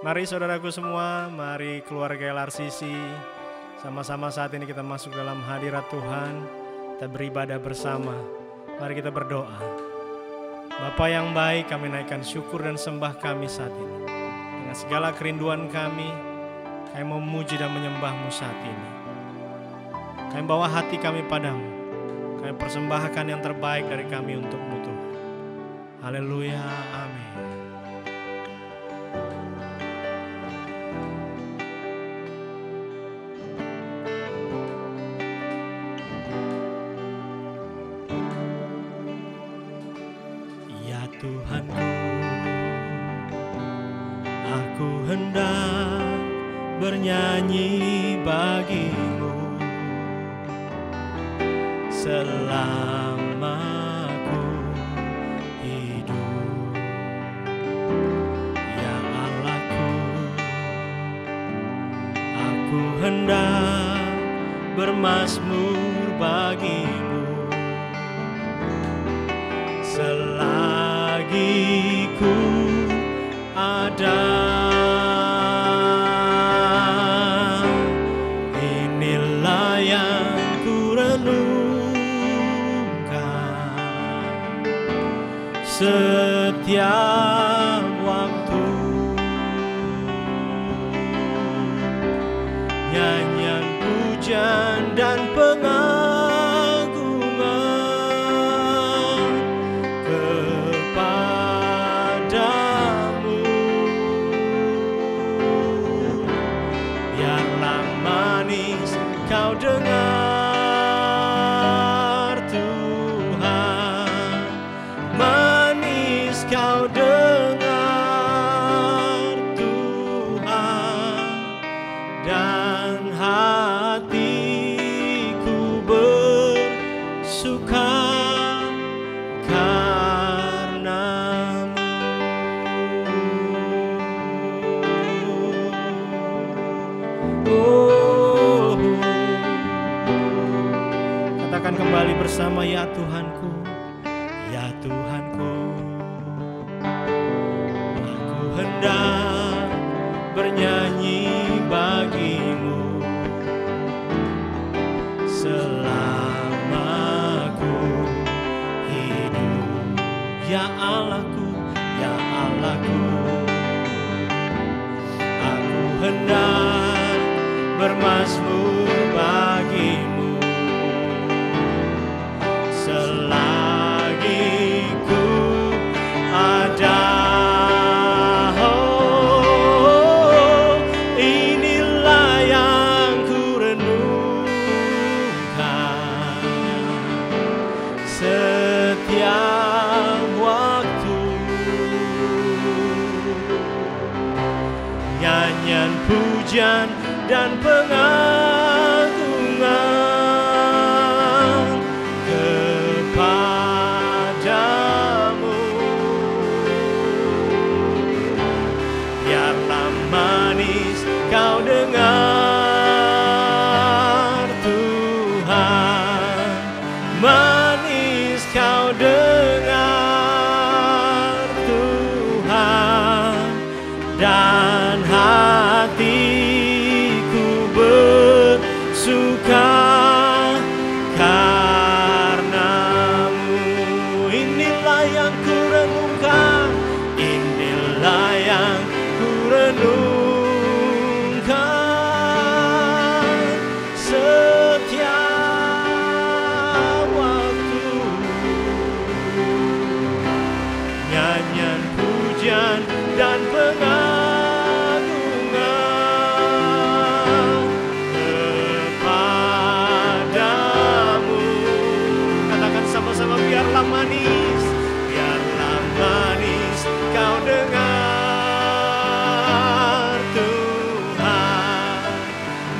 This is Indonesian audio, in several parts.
Mari saudaraku semua, mari keluarga LRCC, sama-sama saat ini kita masuk dalam hadirat Tuhan, kita beribadah bersama. Mari kita berdoa. Bapa yang baik, kami naikkan syukur dan sembah kami saat ini. Dengan segala kerinduan kami memuji dan menyembah-Mu saat ini. Kami bawa hati kami padamu, kami persembahkan yang terbaik dari kami untuk-Mu Tuhan. Haleluya, amin. Tuhanku, aku hendak bernyanyi bagi-Mu selama aku hidup. Ya Allahku, aku hendak bermazmur bagi-Mu selagi ku ada. Inilah yang ku renungkan setiap waktu. Nyanyian pujian dan Kau dengar Tuhan, manis Kau dengar Tuhan, dan hatiku bersuka karena-Mu. Katakan kembali bersama, ya Tuhanku, ya Tuhanku, aku hendak bernyanyi bagi-Mu selama aku hidup. Ya Allahku, ya Allahku, aku hendak bermazmur bagi-Mu selagi ku ada. Oh, inilah yang ku renungkan setiap waktu. Nyanyian pujian dan pengagungan kepadamu. Biarlah manis Kau dengar Tuhan, manis Kau dengar Tuhan, dan hatiku bersuka karena-Mu. Inilah yang ku renungkan, inilah yang ku renungkan setiap waktu. Nyanyian pujian dan pengagungan kepadamu. Katakan sama-sama, biarlah manis, biarlah manis Kau dengar Tuhan,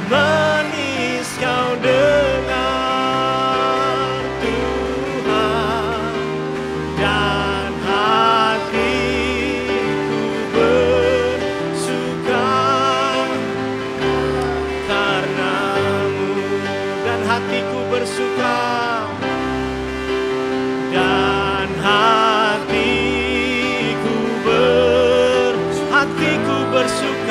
manis Kau dengar Tuhan, dan hatiku bersuka karena-Mu, dan hatiku bersuka, dan hatiku bersuka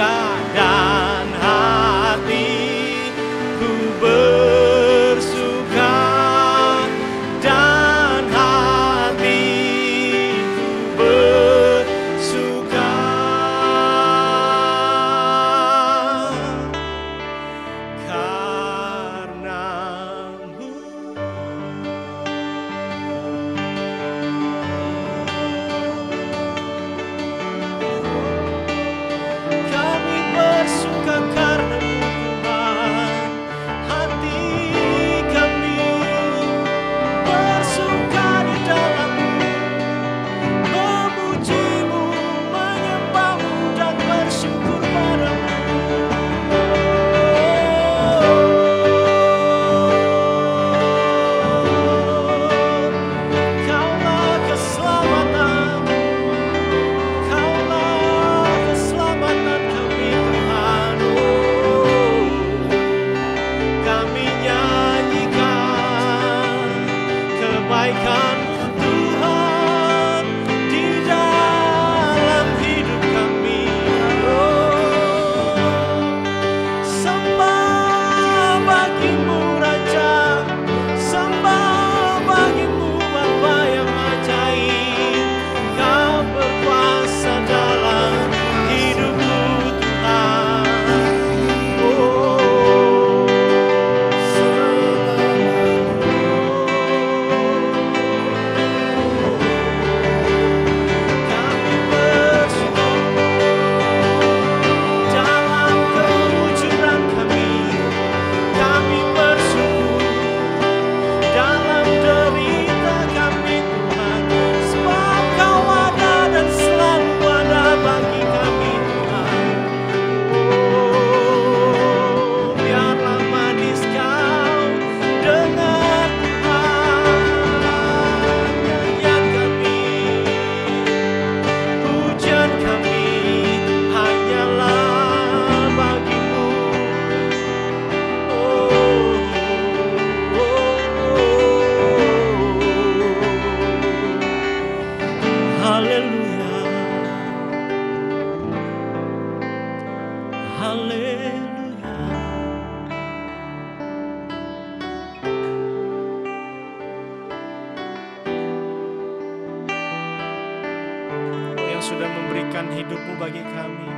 sudah memberikan hidupmu bagi kami.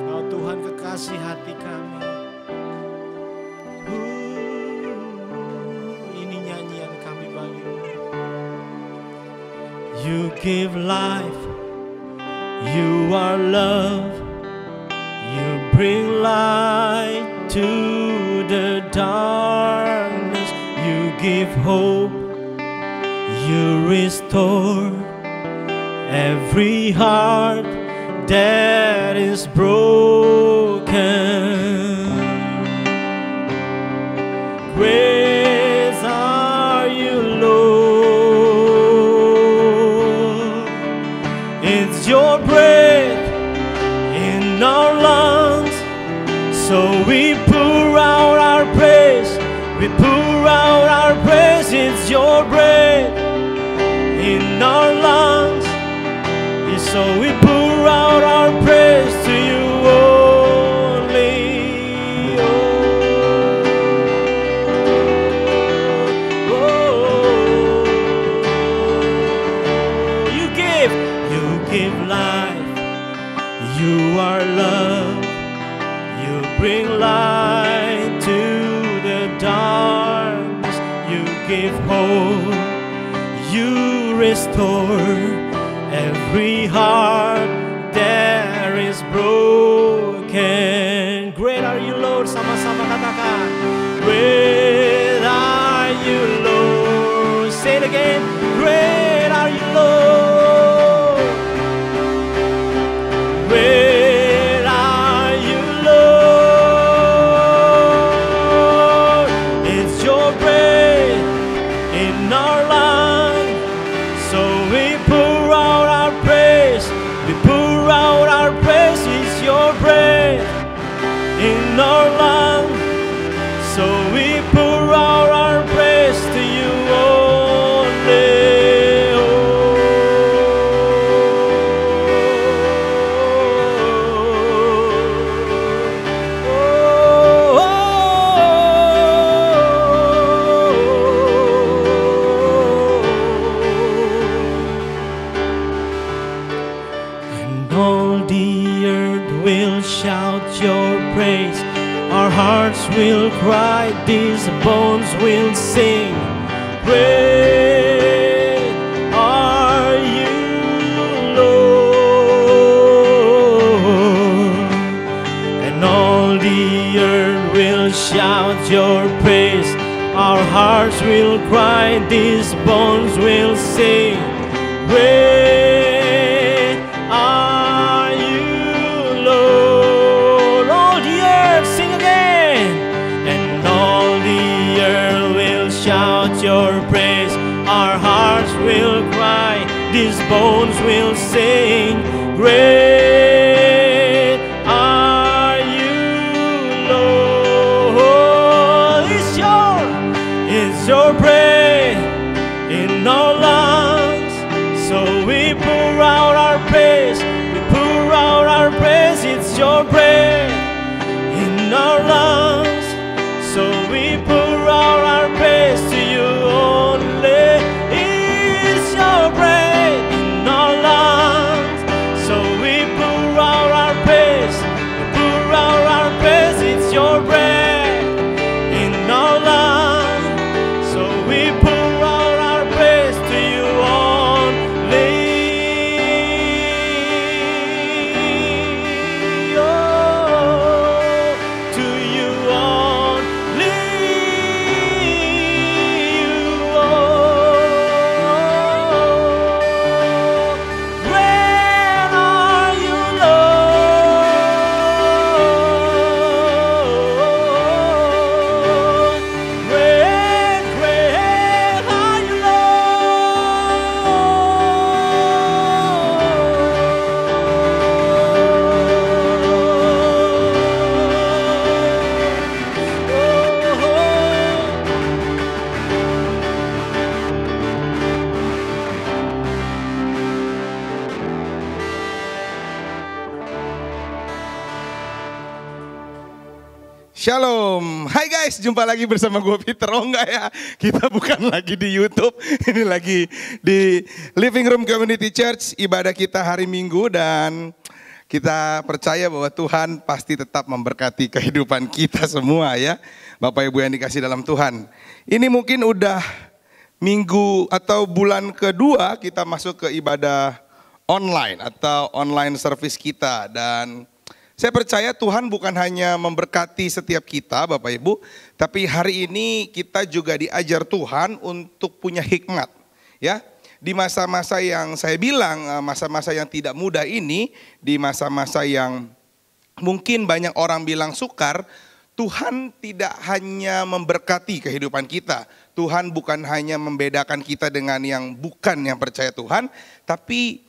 Kau Tuhan kekasih hati kami. Ini nyanyian kami bagimu. You give life, you are love, you bring light to the darkness, you give hope, you restore every heart that is broken. Great are you, Lord. It's your breath in our lungs, so we pour out our praise. We pour out our praise. It's your breath in our lungs, so we pour out our praise to you only. You give life, you are love, you bring light to the darkness, you give hope, you restore every heart that is broken. Great are you, Lord. Sama-sama katakan. Great are you, Lord. Say it again. Great are you, Lord. Great are you, Lord. It's your breath in our lungs, so we pour out our praise. We pour out our praise. It's your breath in our lungs, so we pour out our praise to you only. Shout your praise, our hearts will cry, these bones will sing. Great are you, Lord, and all the earth will shout your praise, our hearts will cry, these bones will sing. Great are you, Lord. All the earth sing again, and all the earth will shout your praise. Our hearts will cry, these bones will sing. Great are you, Lord. It's your breath in our lungs, so we pour out our praise. We pour out our praise. It's your breath in our lungs, so we pour out our praise to you only. It's your breath in our lungs, so we Shalom, hai guys, jumpa lagi bersama gue Peter. Oh enggak ya, kita bukan lagi di YouTube, ini lagi di Living Room Community Church, ibadah kita hari Minggu. Dan kita percaya bahwa Tuhan pasti tetap memberkati kehidupan kita semua ya. Bapak Ibu yang dikasih dalam Tuhan. Ini mungkin udah minggu atau bulan kedua kita masuk ke ibadah online atau online service kita. Dan saya percaya Tuhan bukan hanya memberkati setiap kita Bapak Ibu, tapi hari ini kita juga diajar Tuhan untuk punya hikmat. Ya, di masa-masa yang saya bilang, masa-masa yang tidak mudah ini, di masa-masa yang mungkin banyak orang bilang sukar, Tuhan tidak hanya memberkati kehidupan kita. Tuhan bukan hanya membedakan kita dengan yang bukan yang percaya Tuhan, tapi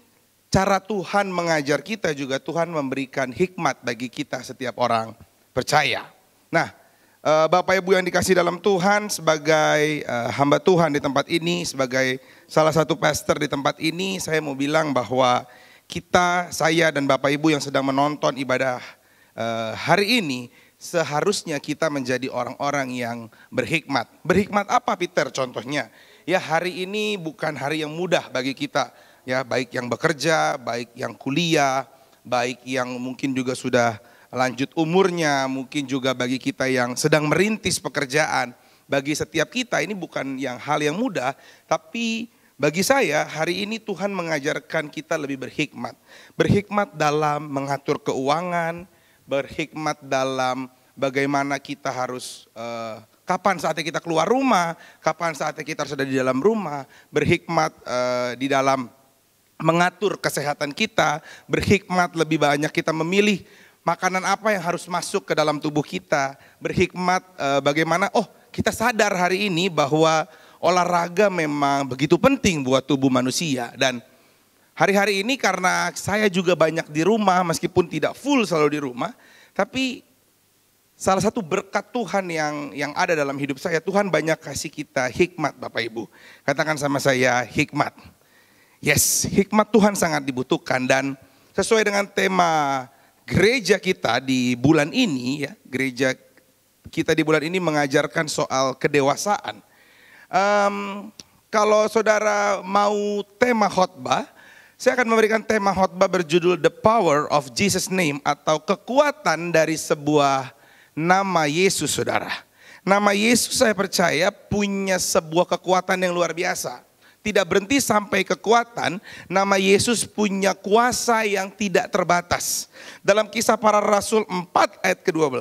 cara Tuhan mengajar kita juga Tuhan memberikan hikmat bagi kita setiap orang percaya. Nah, Bapak Ibu yang dikasih dalam Tuhan, sebagai hamba Tuhan di tempat ini, sebagai salah satu pastor di tempat ini, saya mau bilang bahwa kita, saya dan Bapak Ibu yang sedang menonton ibadah hari ini, seharusnya kita menjadi orang-orang yang berhikmat. Berhikmat apa Peter contohnya? Ya, hari ini bukan hari yang mudah bagi kita. Ya, baik yang bekerja, baik yang kuliah, baik yang mungkin juga sudah lanjut umurnya, mungkin juga bagi kita yang sedang merintis pekerjaan. Bagi setiap kita ini bukan hal yang mudah, tapi bagi saya hari ini Tuhan mengajarkan kita lebih berhikmat. Berhikmat dalam mengatur keuangan, berhikmat dalam bagaimana kita harus kapan saatnya kita keluar rumah, kapan saatnya kita harus ada di dalam rumah, berhikmat di dalam mengatur kesehatan kita, berhikmat lebih banyak kita memilih makanan apa yang harus masuk ke dalam tubuh kita, berhikmat bagaimana kita sadar hari ini bahwa olahraga memang begitu penting buat tubuh manusia. Dan hari-hari ini karena saya juga banyak di rumah meskipun tidak full selalu di rumah, tapi salah satu berkat Tuhan yang ada dalam hidup saya, Tuhan banyak kasih kita hikmat Bapak Ibu. Katakan sama saya, hikmat. Yes, hikmat Tuhan sangat dibutuhkan. Dan sesuai dengan tema gereja kita di bulan ini, ya, gereja kita di bulan ini mengajarkan soal kedewasaan. Kalau saudara mau tema khotbah, saya akan memberikan tema khotbah berjudul The Power of Jesus Name, atau kekuatan dari sebuah nama Yesus, saudara. Nama Yesus saya percaya punya sebuah kekuatan yang luar biasa. Tidak berhenti sampai kekuatan, nama Yesus punya kuasa yang tidak terbatas. Dalam Kisah Para Rasul 4 ayat ke-12,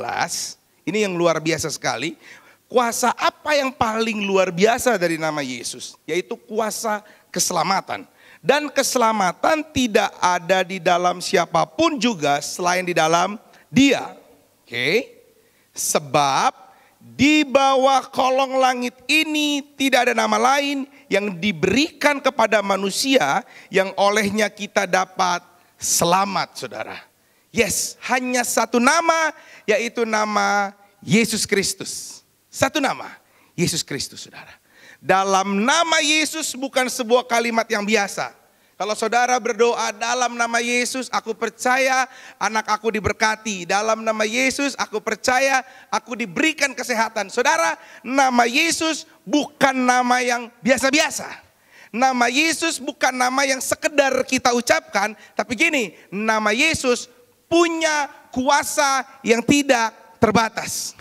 ini yang luar biasa sekali. Kuasa apa yang paling luar biasa dari nama Yesus? Yaitu kuasa keselamatan. Dan keselamatan tidak ada di dalam siapapun juga selain di dalam Dia. Oke? Sebab di bawah kolong langit ini tidak ada nama lain yang diberikan kepada manusia yang olehnya kita dapat selamat, saudara. Yes, hanya satu nama, yaitu nama Yesus Kristus. Satu nama, Yesus Kristus, saudara. Dalam nama Yesus bukan sebuah kalimat yang biasa. Kalau saudara berdoa dalam nama Yesus, aku percaya anak aku diberkati. Dalam nama Yesus, aku percaya aku diberikan kesehatan. Saudara, nama Yesus bukan nama yang biasa-biasa. Nama Yesus bukan nama yang sekedar kita ucapkan. Tapi gini, nama Yesus punya kuasa yang tidak terbatas.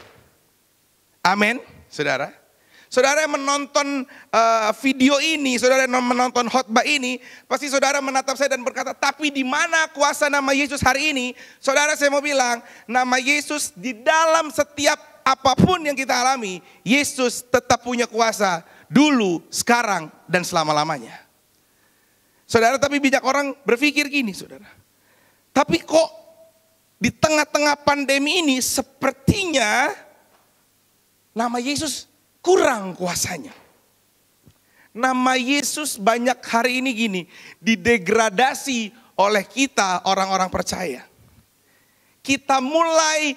Amin, saudara. Saudara yang menonton video ini, saudara yang menonton khotbah ini, pasti saudara menatap saya dan berkata, tapi di mana kuasa nama Yesus hari ini? Saudara, saya mau bilang, nama Yesus di dalam setiap apapun yang kita alami, Yesus tetap punya kuasa dulu, sekarang, dan selama-lamanya. Saudara, tapi banyak orang berpikir gini, saudara. Tapi kok di tengah-tengah pandemi ini sepertinya nama Yesus kurang kuasanya. Nama Yesus banyak hari ini gini, didegradasi oleh kita orang-orang percaya. Kita mulai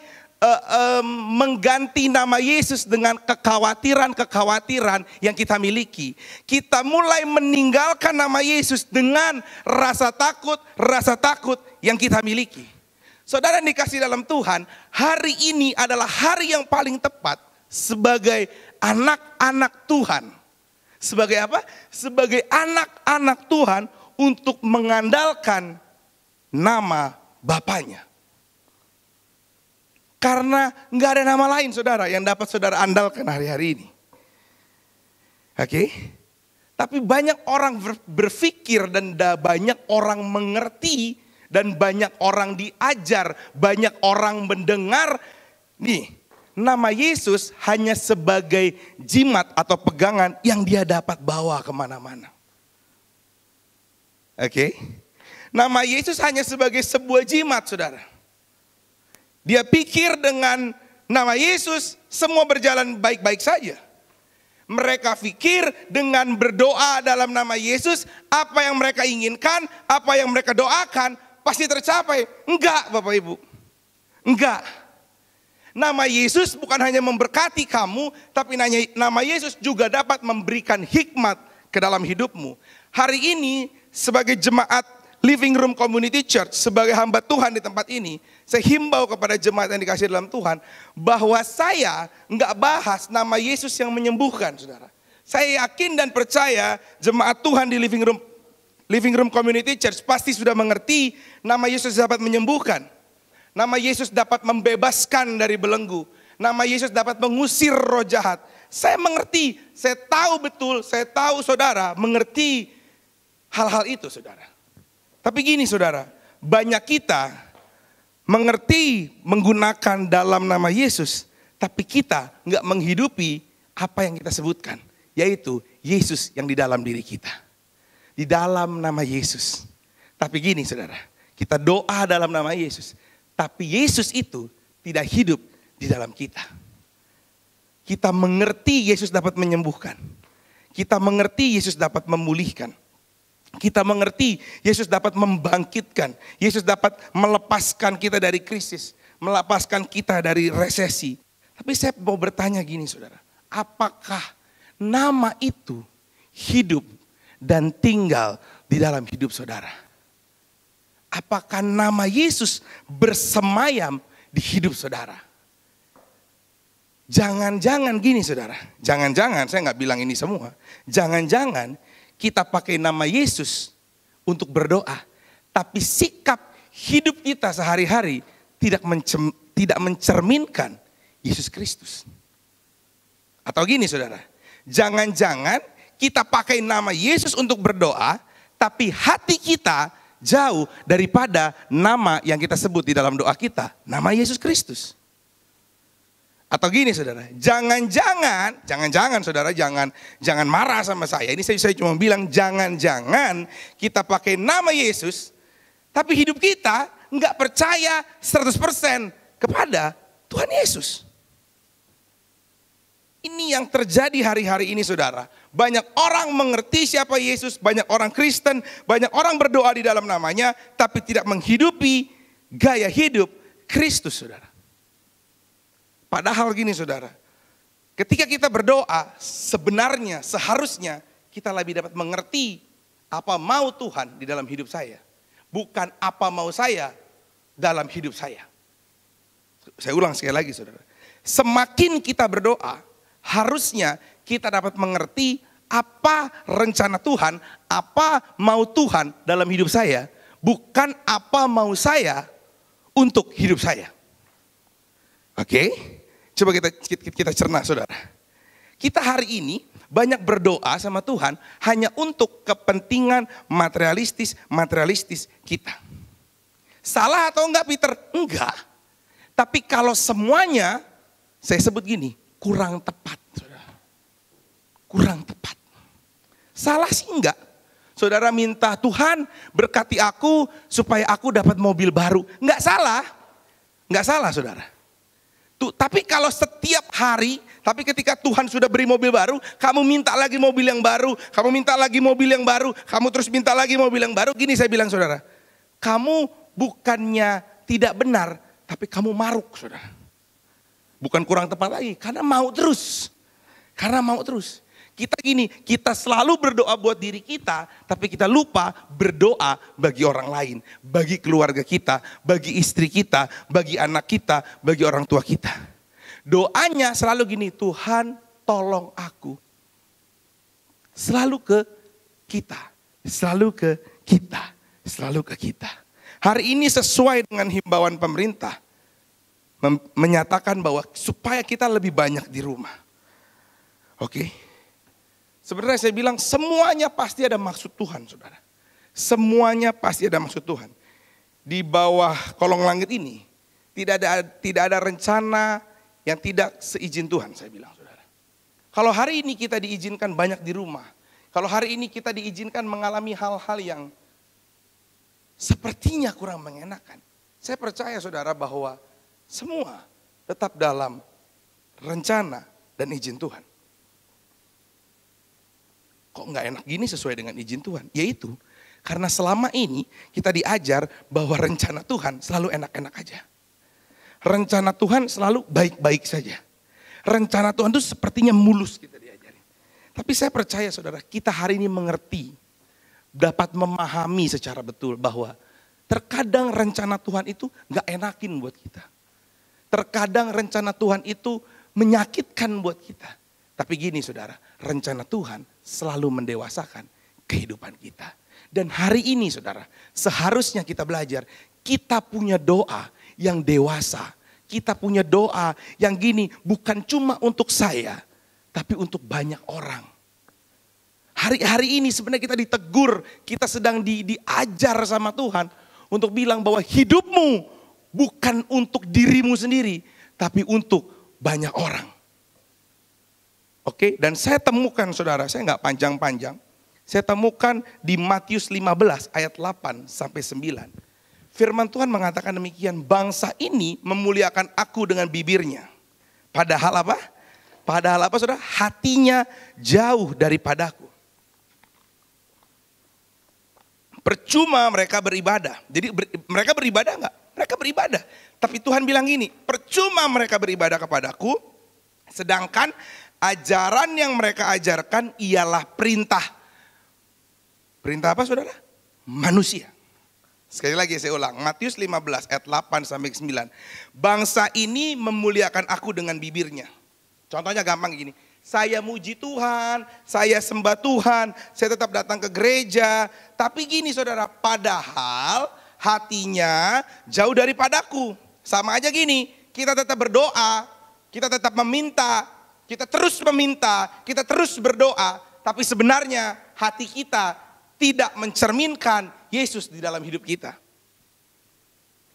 mengganti nama Yesus dengan kekhawatiran-kekhawatiran yang kita miliki. Kita mulai meninggalkan nama Yesus dengan rasa takut yang kita miliki. Saudara yang dikasih dalam Tuhan, hari ini adalah hari yang paling tepat sebagai anak-anak Tuhan. Sebagai apa? Sebagai anak-anak Tuhan untuk mengandalkan nama Bapaknya. Karena nggak ada nama lain saudara yang dapat saudara andalkan hari-hari ini. Oke? Tapi banyak orang berpikir dan banyak orang mengerti dan banyak orang diajar, banyak orang mendengar. Nih, nama Yesus hanya sebagai jimat atau pegangan yang dia dapat bawa kemana-mana. Oke? Nama Yesus hanya sebagai sebuah jimat saudara. Dia pikir dengan nama Yesus semua berjalan baik-baik saja. Mereka pikir dengan berdoa dalam nama Yesus, apa yang mereka inginkan, apa yang mereka doakan, pasti tercapai. Enggak Bapak Ibu. Enggak. Nama Yesus bukan hanya memberkati kamu, tapi nama Yesus juga dapat memberikan hikmat ke dalam hidupmu. Hari ini sebagai jemaat Living Room Community Church, sebagai hamba Tuhan di tempat ini, saya himbau kepada jemaat yang dikasih dalam Tuhan, bahwa saya enggak bahas nama Yesus yang menyembuhkan saudara. Saya yakin dan percaya jemaat Tuhan di Living Room Community Church pasti sudah mengerti nama Yesus dapat menyembuhkan. Nama Yesus dapat membebaskan dari belenggu. Nama Yesus dapat mengusir roh jahat. Saya mengerti, saya tahu betul, saya tahu saudara mengerti hal-hal itu saudara. Tapi gini saudara, banyak kita mengerti menggunakan dalam nama Yesus, tapi kita nggak menghidupi apa yang kita sebutkan, yaitu Yesus yang di dalam diri kita. Di dalam nama Yesus. Tapi gini saudara, kita doa dalam nama Yesus, tapi Yesus itu tidak hidup di dalam kita. Kita mengerti Yesus dapat menyembuhkan. Kita mengerti Yesus dapat memulihkan. Kita mengerti Yesus dapat membangkitkan. Yesus dapat melepaskan kita dari krisis. Melepaskan kita dari resesi. Tapi saya mau bertanya gini saudara. Apakah nama itu hidup dan tinggal di dalam hidup saudara? Apakah nama Yesus bersemayam di hidup saudara? Jangan-jangan gini saudara. Jangan-jangan, saya nggak bilang ini semua. Jangan-jangan kita pakai nama Yesus untuk berdoa. Tapi sikap hidup kita sehari-hari tidak mencerminkan Yesus Kristus. Atau gini saudara. Jangan-jangan kita pakai nama Yesus untuk berdoa, tapi hati kita jauh daripada nama yang kita sebut di dalam doa kita, nama Yesus Kristus. Atau gini saudara, jangan-jangan saudara, jangan marah sama saya. Ini saya cuma bilang jangan-jangan kita pakai nama Yesus, tapi hidup kita nggak percaya 100% kepada Tuhan Yesus. Ini yang terjadi hari-hari ini saudara. Banyak orang mengerti siapa Yesus, banyak orang Kristen, banyak orang berdoa di dalam namanya, tapi tidak menghidupi gaya hidup Kristus saudara. Padahal gini saudara, ketika kita berdoa sebenarnya seharusnya kita lebih dapat mengerti apa mau Tuhan di dalam hidup saya. Bukan apa mau saya dalam hidup saya. Saya ulang sekali lagi saudara. Semakin kita berdoa, harusnya kita dapat mengerti apa rencana Tuhan, apa mau Tuhan dalam hidup saya, bukan apa mau saya untuk hidup saya. Oke, coba kita cerna saudara. Kita hari ini banyak berdoa sama Tuhan hanya untuk kepentingan materialistis kita. Salah atau enggak Peter? Enggak. Tapi kalau semuanya, saya sebut gini, kurang tepat saudara. Kurang tepat. Salah sih enggak. Saudara minta Tuhan berkati aku supaya aku dapat mobil baru. Enggak salah. Enggak salah saudara. Tapi kalau setiap hari, tapi ketika Tuhan sudah beri mobil baru, kamu minta lagi mobil yang baru, kamu minta lagi mobil yang baru, kamu terus minta lagi mobil yang baru. Gini saya bilang saudara, kamu bukannya tidak benar, tapi kamu maruk saudara. Bukan kurang tepat lagi, karena mau terus. Karena mau terus. Kita gini, kita selalu berdoa buat diri kita, tapi kita lupa berdoa bagi orang lain, bagi keluarga kita, bagi istri kita, bagi anak kita, bagi orang tua kita. Doanya selalu gini, Tuhan tolong aku. Selalu ke kita, selalu ke kita, selalu ke kita. Hari ini sesuai dengan himbauan pemerintah, menyatakan bahwa supaya kita lebih banyak di rumah. Oke. Sebenarnya saya bilang semuanya pasti ada maksud Tuhan, saudara. Semuanya pasti ada maksud Tuhan. Di bawah kolong langit ini tidak ada rencana yang tidak seizin Tuhan, saya bilang, saudara. Kalau hari ini kita diizinkan banyak di rumah, kalau hari ini kita diizinkan mengalami hal-hal yang sepertinya kurang mengenakan, saya percaya, saudara, bahwa semua tetap dalam rencana dan izin Tuhan. Kok nggak enak gini sesuai dengan izin Tuhan? Yaitu karena selama ini kita diajar bahwa rencana Tuhan selalu enak-enak aja. Rencana Tuhan selalu baik-baik saja. Rencana Tuhan itu sepertinya mulus kita diajarin. Tapi saya percaya, saudara, kita hari ini mengerti, dapat memahami secara betul bahwa terkadang rencana Tuhan itu nggak enakin buat kita. Terkadang rencana Tuhan itu menyakitkan buat kita. Tapi gini, saudara, rencana Tuhan selalu mendewasakan kehidupan kita. Dan hari ini, saudara, seharusnya kita belajar, kita punya doa yang dewasa. Kita punya doa yang gini, bukan cuma untuk saya, tapi untuk banyak orang. Hari ini sebenarnya kita ditegur, kita sedang diajar sama Tuhan untuk bilang bahwa hidupmu bukan untuk dirimu sendiri, tapi untuk banyak orang. Oke, dan saya temukan, saudara, saya nggak panjang-panjang. Saya temukan di Matius 15 ayat 8 sampai 9. Firman Tuhan mengatakan demikian, bangsa ini memuliakan aku dengan bibirnya. Padahal apa? Padahal apa, saudara? Hatinya jauh daripadaku. Percuma mereka beribadah. Jadi mereka beribadah nggak? Mereka beribadah. Tapi Tuhan bilang gini, percuma mereka beribadah kepadaku, sedangkan ajaran yang mereka ajarkan ialah perintah. Perintah apa, saudara? Manusia. Sekali lagi saya ulang, Matius 15 ayat 8 sampai 9. Bangsa ini memuliakan aku dengan bibirnya. Contohnya gampang gini, saya muji Tuhan, saya sembah Tuhan, saya tetap datang ke gereja. Tapi gini, saudara, padahal hatinya jauh daripadaku. Sama aja gini, kita tetap berdoa, kita tetap meminta, kita terus meminta, kita terus berdoa, tapi sebenarnya hati kita tidak mencerminkan Yesus di dalam hidup kita.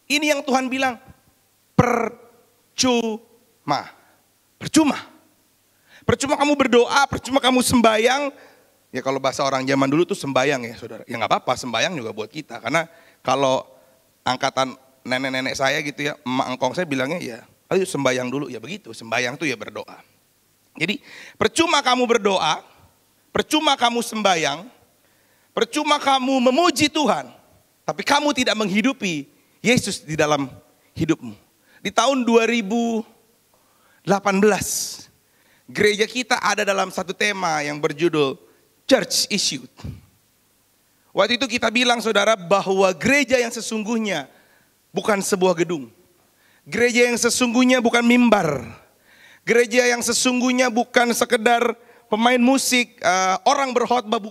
Ini yang Tuhan bilang, percuma. Percuma. Percuma kamu berdoa, percuma kamu sembayang. Ya kalau bahasa orang zaman dulu tuh sembayang ya, saudara. Ya nggak apa-apa, sembayang juga buat kita. Karena kalau angkatan nenek-nenek saya gitu ya, emak engkong saya bilangnya ya, ayo sembayang dulu. Ya begitu, sembayang tuh ya berdoa. Jadi percuma kamu berdoa, percuma kamu sembayang, percuma kamu memuji Tuhan, tapi kamu tidak menghidupi Yesus di dalam hidupmu. Di tahun 2018, gereja kita ada dalam satu tema yang berjudul Church Issue. Waktu itu kita bilang, saudara, bahwa gereja yang sesungguhnya bukan sebuah gedung. Gereja yang sesungguhnya bukan mimbar. Gereja yang sesungguhnya bukan sekedar pemain musik, orang berkhotbah,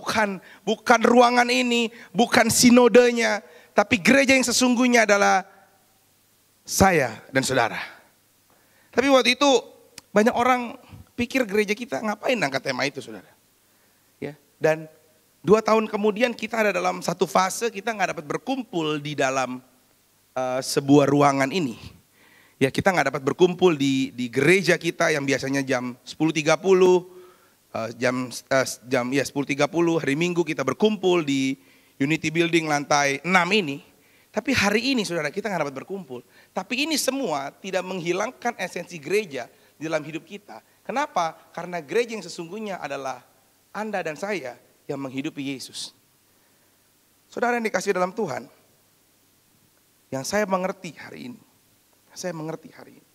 bukan ruangan ini, bukan sinodenya, tapi gereja yang sesungguhnya adalah saya dan saudara. Tapi waktu itu banyak orang pikir gereja kita ngapain angkat tema itu, saudara. Ya, dan 2 tahun kemudian kita ada dalam satu fase kita nggak dapat berkumpul di dalam sebuah ruangan ini. Ya, kita nggak dapat berkumpul di gereja kita yang biasanya jam 10.30, jam 10.30 hari Minggu kita berkumpul di Unity Building lantai 6 ini. Tapi hari ini, saudara, kita nggak dapat berkumpul. Tapi ini semua tidak menghilangkan esensi gereja di dalam hidup kita. Kenapa? Karena gereja yang sesungguhnya adalah Anda dan saya yang menghidupi Yesus. Saudara yang dikasihi dalam Tuhan, yang saya mengerti hari ini. Saya mengerti hari ini.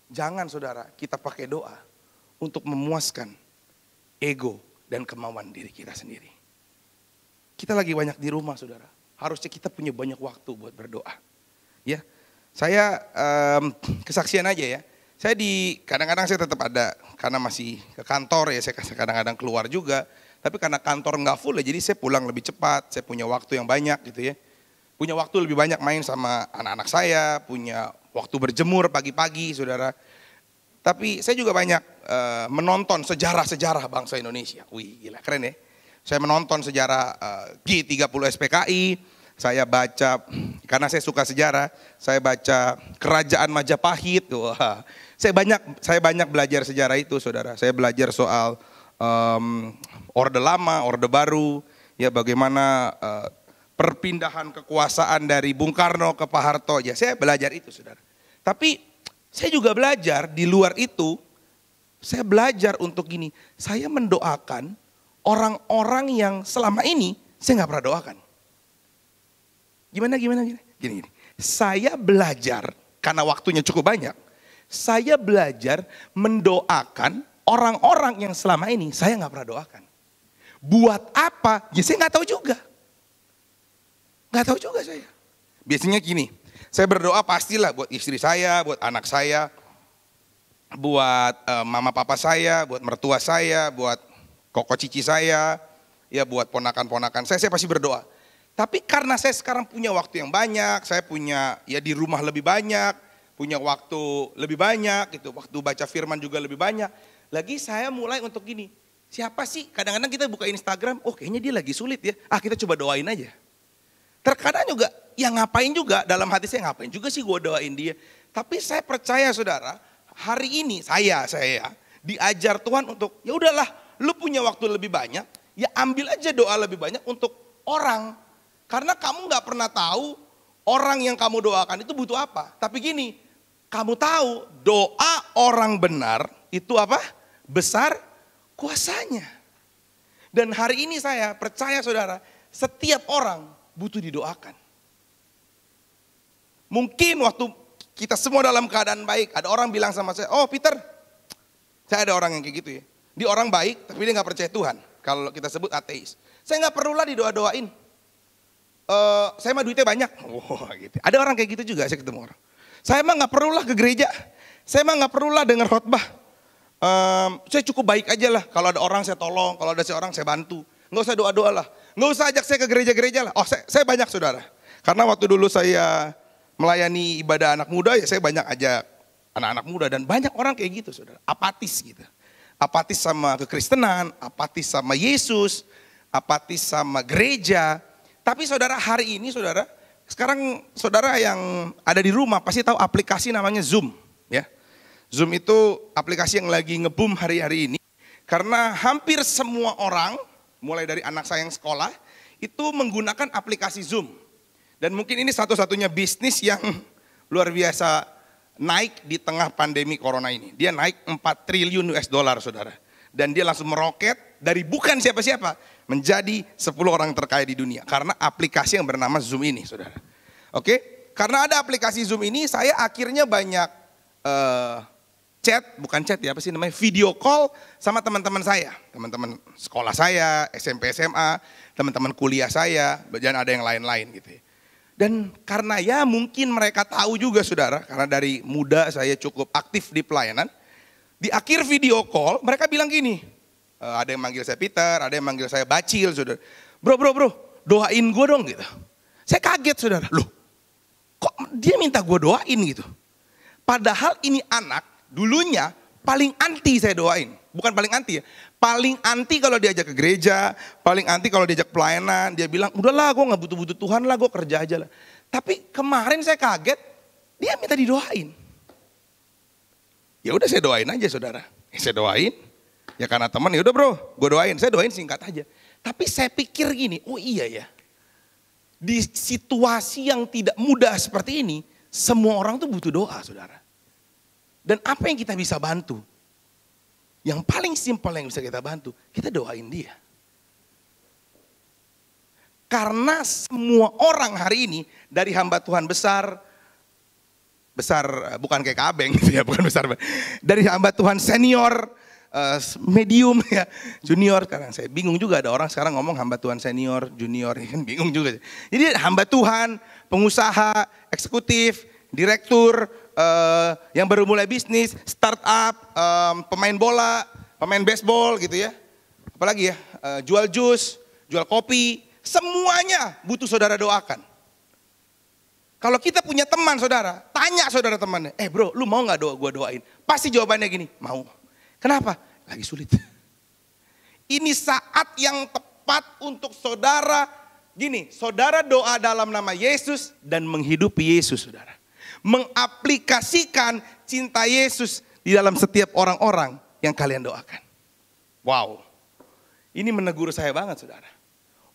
Jangan, saudara, kita pakai doa untuk memuaskan ego dan kemauan diri kita sendiri. Kita lagi banyak di rumah, saudara. Harusnya kita punya banyak waktu buat berdoa. Ya, saya kesaksian aja ya. Saya kadang-kadang saya tetap ada karena masih ke kantor ya. Saya kadang-kadang keluar juga. Tapi karena kantor nggak full ya, jadi saya pulang lebih cepat. Saya punya waktu yang banyak gitu ya. Punya waktu lebih banyak main sama anak-anak saya. Punya waktu berjemur pagi-pagi, saudara. Tapi saya juga banyak menonton sejarah-sejarah bangsa Indonesia. Wih, gila, keren ya. Saya menonton sejarah G30 SPKI. Saya baca, karena saya suka sejarah, saya baca Kerajaan Majapahit. Wah, saya banyak belajar sejarah itu, saudara. Saya belajar soal Orde Lama, Orde Baru, ya bagaimana perpindahan kekuasaan dari Bung Karno ke Pak Harto. Ya, saya belajar itu, saudara. Tapi saya juga belajar di luar itu, saya belajar untuk gini, saya mendoakan orang-orang yang selama ini saya nggak pernah doakan. Gimana? Gini. Saya belajar, karena waktunya cukup banyak, saya belajar mendoakan orang-orang yang selama ini saya nggak pernah doakan. Buat apa? Ya saya nggak tahu juga. Nggak tahu juga saya. Biasanya gini, saya berdoa pastilah buat istri saya, buat anak saya, buat mama papa saya, buat mertua saya, buat koko cici saya, ya buat ponakan-ponakan saya pasti berdoa. Tapi karena saya sekarang punya waktu yang banyak, saya punya ya di rumah lebih banyak, punya waktu lebih banyak gitu, waktu baca firman juga lebih banyak. Lagi saya mulai untuk gini, siapa sih kadang-kadang kita buka Instagram, oh kayaknya dia lagi sulit ya, kita coba doain aja. Terkadang juga, ya ngapain juga, dalam hati saya ngapain juga sih gue doain dia. Tapi saya percaya saudara, hari ini saya diajar Tuhan untuk ya udahlah, lu punya waktu lebih banyak, ya ambil aja doa lebih banyak untuk orang. Karena kamu gak pernah tahu orang yang kamu doakan itu butuh apa. Tapi gini, kamu tahu doa orang benar itu apa? Besar kuasanya. Dan hari ini saya percaya saudara, setiap orang butuh didoakan. Mungkin waktu kita semua dalam keadaan baik, ada orang bilang sama saya, oh Peter, saya ada orang yang kayak gitu ya. Dia orang baik tapi dia gak percaya Tuhan. Kalau kita sebut ateis. Saya gak perlulah didoa-doain. Saya mah duitnya banyak. Wah, gitu. Ada orang kayak gitu juga, saya ketemu orang. Saya mah gak perlulah ke gereja. Saya mah gak perlulah dengar khotbah. Saya cukup baik aja lah. Kalau ada orang saya tolong, kalau ada orang saya bantu. Gak usah doa-doa lah. Gak usah ajak saya ke gereja-gereja lah. Oh saya banyak saudara. Karena waktu dulu saya melayani ibadah anak muda, ya saya banyak ajak anak-anak muda. Dan banyak orang kayak gitu saudara. Apatis gitu. Apatis sama kekristenan, apatis sama Yesus, apatis sama gereja. Tapi saudara hari ini saudara, sekarang saudara yang ada di rumah pasti tahu aplikasi namanya Zoom. Ya. Zoom itu aplikasi yang lagi nge-boom hari-hari ini. Karena hampir semua orang, mulai dari anak saya yang sekolah, itu menggunakan aplikasi Zoom. Dan mungkin ini satu-satunya bisnis yang luar biasa naik di tengah pandemi corona ini. Dia naik 4 triliun US dollar saudara. Dan dia langsung meroket dari bukan siapa-siapa menjadi 10 orang terkaya di dunia. Karena aplikasi yang bernama Zoom ini saudara. Oke, karena ada aplikasi Zoom ini saya akhirnya banyak video call sama teman-teman saya. Teman-teman sekolah saya, SMP, SMA, teman-teman kuliah saya, dan ada yang lain-lain gitu ya. Dan karena ya mungkin mereka tahu juga saudara, karena dari muda saya cukup aktif di pelayanan. Di akhir video call mereka bilang gini, ada yang manggil saya Peter, ada yang manggil saya Bacil saudara. Bro, doain gue dong gitu. Saya kaget saudara, loh kok dia minta gue doain gitu. Padahal ini anak dulunya paling anti saya doain. Bukan paling anti ya, paling anti kalau diajak ke gereja, paling anti kalau diajak pelayanan. Dia bilang, udahlah gue gak butuh-butuh Tuhan lah, gue kerja aja lah. Tapi kemarin saya kaget, dia minta didoain. Ya udah saya doain aja saudara. Saya doain, ya karena teman ya udah bro, gue doain. Saya doain singkat aja. Tapi saya pikir gini, oh iya ya. Di situasi yang tidak mudah seperti ini, semua orang tuh butuh doa saudara. Dan apa yang kita bisa bantu? Yang paling simpel yang bisa kita bantu, kita doain dia. Karena semua orang hari ini, dari hamba Tuhan besar bukan kayak kabeng gitu ya, bukan besar. Dari hamba Tuhan senior, medium ya, junior. Sekarang saya bingung juga, ada orang sekarang ngomong hamba Tuhan senior, junior, ya kan bingung juga. Jadi hamba Tuhan, pengusaha, eksekutif, direktur, yang baru mulai bisnis, startup, pemain bola, pemain baseball gitu ya. Apalagi ya, jual jus, jual kopi, semuanya butuh saudara doakan. Kalau kita punya teman saudara, tanya saudara temannya, bro lu mau gak gue doain? Pasti jawabannya gini, mau. Kenapa? Lagi sulit. Ini saat yang tepat untuk saudara, gini, saudara doa dalam nama Yesus dan menghidupi Yesus saudara. Mengaplikasikan cinta Yesus di dalam setiap orang-orang yang kalian doakan. Wow, ini menegur saya banget saudara.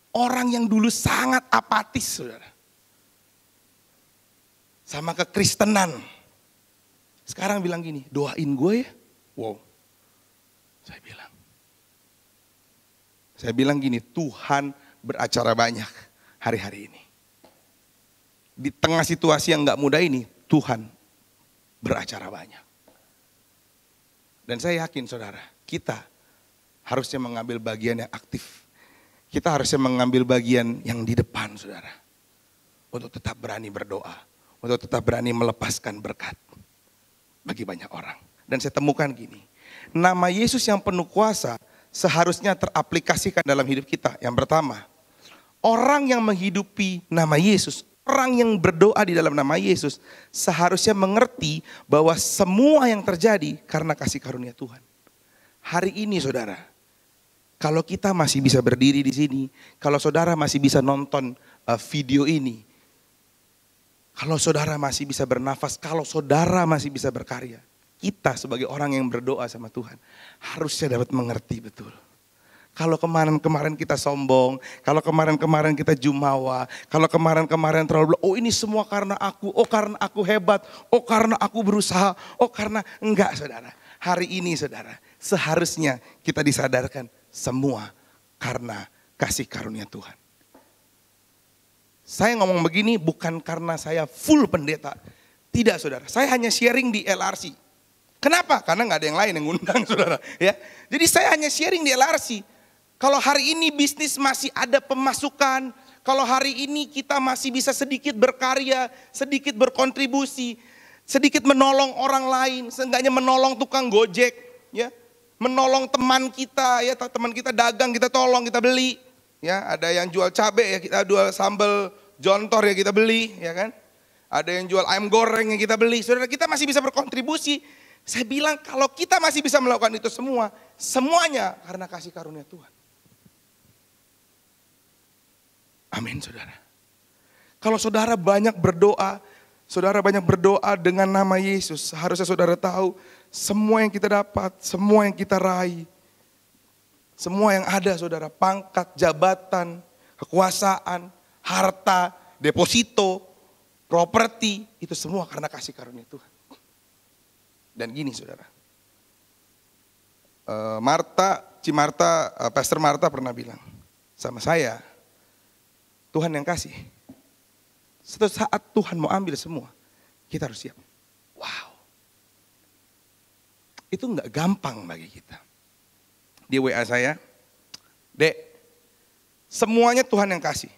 Orang yang dulu sangat apatis saudara. Sama kekristenan. Sekarang bilang gini, doain gue ya. Wow. Saya bilang gini, Tuhan beracara banyak hari-hari ini. Di tengah situasi yang gak mudah ini, Tuhan beracara banyak. Dan saya yakin saudara, kita harusnya mengambil bagian yang aktif. Kita harusnya mengambil bagian yang di depan saudara. Untuk tetap berani berdoa. Untuk tetap berani melepaskan berkat bagi banyak orang. Dan saya temukan gini, nama Yesus yang penuh kuasa seharusnya teraplikasikan dalam hidup kita. Yang pertama, orang yang menghidupi nama Yesus, orang yang berdoa di dalam nama Yesus seharusnya mengerti bahwa semua yang terjadi karena kasih karunia Tuhan. Hari ini saudara, kalau kita masih bisa berdiri di sini, kalau saudara masih bisa nonton video ini, kalau saudara masih bisa bernafas, kalau saudara masih bisa berkarya, kita sebagai orang yang berdoa sama Tuhan harusnya dapat mengerti betul. Kalau kemarin-kemarin kita sombong, kalau kemarin-kemarin kita jumawa, kalau kemarin-kemarin terlalu, oh ini semua karena aku, oh karena aku hebat, oh karena aku berusaha, oh karena enggak saudara. Hari ini saudara, seharusnya kita disadarkan semua karena kasih karunia Tuhan. Saya ngomong begini bukan karena saya full pendeta. Tidak saudara, saya hanya sharing di LRC. Kenapa? Karena gak ada yang lain yang ngundang saudara. Ya. Jadi saya hanya sharing di LRC. Kalau hari ini bisnis masih ada pemasukan, kalau hari ini kita masih bisa sedikit berkarya, sedikit berkontribusi, sedikit menolong orang lain, seenggaknya menolong tukang gojek, ya, menolong teman kita, ya teman kita dagang kita tolong, kita beli. Ya, ada yang jual cabai ya kita jual sambal jontor ya kita beli, ya kan? Ada yang jual ayam goreng yang kita beli. Saudara, kita masih bisa berkontribusi. Saya bilang kalau kita masih bisa melakukan itu semua, semuanya karena kasih karunia Tuhan. Amin, saudara. Kalau saudara banyak berdoa dengan nama Yesus, harusnya saudara tahu semua yang kita dapat, semua yang kita raih, semua yang ada saudara, pangkat, jabatan, kekuasaan, harta, deposito, properti, itu semua karena kasih karunia Tuhan. Dan gini saudara, Pastor Marta pernah bilang sama saya, Tuhan yang kasih. Suatu saat Tuhan mau ambil semua, kita harus siap. Wow, itu gak gampang bagi kita. Di WA saya, Dek, semuanya Tuhan yang kasih.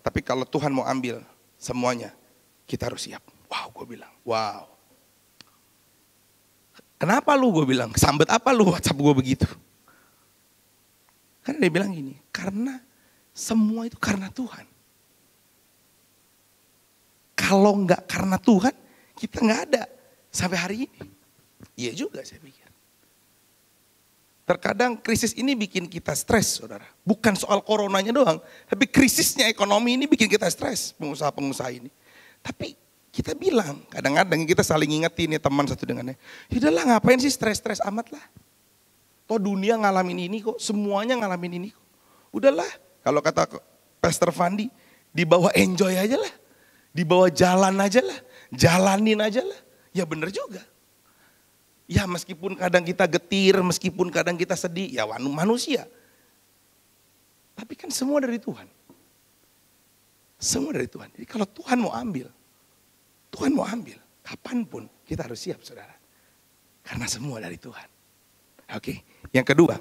Tapi kalau Tuhan mau ambil semuanya, kita harus siap. Wow, gue bilang, wow. Kenapa lu, gue bilang, sambet apa lu WhatsApp gue begitu? Karena dia bilang gini, karena semua itu karena Tuhan. Kalau enggak karena Tuhan, kita enggak ada sampai hari ini. Iya juga saya pikir. Terkadang krisis ini bikin kita stres saudara. Bukan soal coronanya doang. Tapi krisisnya ekonomi ini bikin kita stres. Pengusaha-pengusaha ini. Tapi kita bilang, kadang-kadang kita saling ingetin ya teman satu dengannya. Yaudahlah ngapain sih stres-stres amat lah. Toh dunia ngalamin ini kok. Semuanya ngalamin ini kok. Udahlah. Kalau kata Pastor Fandi. Dibawa enjoy aja lah. Dibawa jalan aja lah. Jalanin aja lah. Ya bener juga. Ya meskipun kadang kita getir, meskipun kadang kita sedih, ya manusia. Tapi kan semua dari Tuhan. Semua dari Tuhan. Jadi kalau Tuhan mau ambil, Tuhan mau ambil. Kapanpun kita harus siap saudara. Karena semua dari Tuhan. Oke. Yang kedua,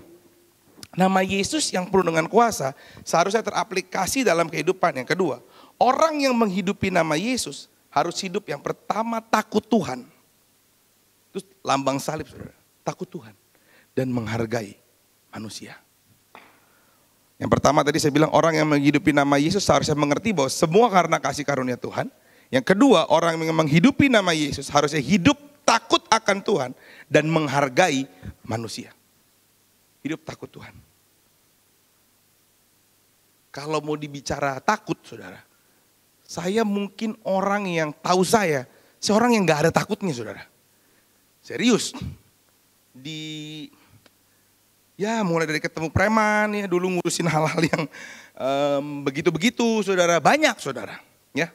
nama Yesus yang penuh dengan kuasa seharusnya teraplikasi dalam kehidupan. Yang kedua, orang yang menghidupi nama Yesus harus hidup yang pertama takut Tuhan. Itu lambang salib, saudara. Takut Tuhan dan menghargai manusia. Yang pertama tadi saya bilang orang yang menghidupi nama Yesus seharusnya mengerti bahwa semua karena kasih karunia Tuhan. Yang kedua, orang yang menghidupi nama Yesus harusnya hidup takut akan Tuhan dan menghargai manusia. Hidup takut Tuhan. Kalau mau dibicara takut, saudara, saya mungkin orang yang tahu saya orang yang gak ada takutnya, saudara. Serius. Mulai dari ketemu preman, ya dulu ngurusin hal-hal yang begitu-begitu, saudara. Banyak, saudara. Ya.